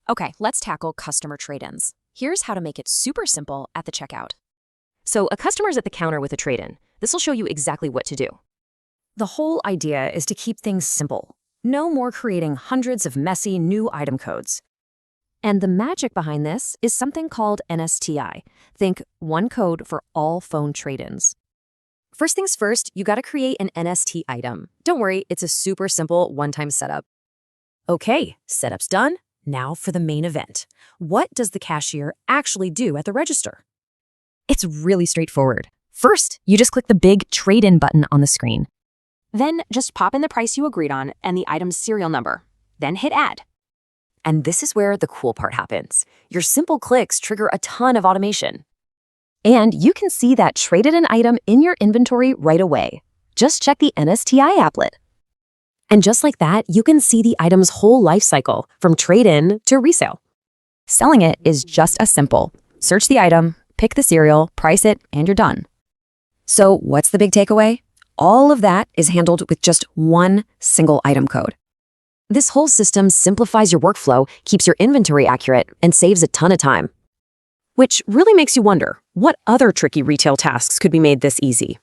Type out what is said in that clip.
Okay, let's tackle customer trade-ins. Here's how to make it super simple at the checkout. So a customer's at the counter with a trade-in. This will show you exactly what to do. The whole idea is to keep things simple. No more creating hundreds of messy new item codes. And the magic behind this is something called NSTI. Think one code for all phone trade-ins. First things first, you gotta create an NST item. Don't worry, it's a super simple one-time setup. Okay, setup's done. Now for the main event. What does the cashier actually do at the register? It's really straightforward. First, you just click the big trade-in button on the screen. Then just pop in the price you agreed on and the item's serial number. Then hit add. And this is where the cool part happens. Your simple clicks trigger a ton of automation. And you can see that traded-in item in your inventory right away. Just check the NSTI applet. And just like that, you can see the item's whole life cycle, from trade-in to resale. Selling it is just as simple. Search the item, pick the serial, price it, and you're done. So what's the big takeaway? All of that is handled with just one single item code. This whole system simplifies your workflow, keeps your inventory accurate, and saves a ton of time. Which really makes you wonder, what other tricky retail tasks could be made this easy?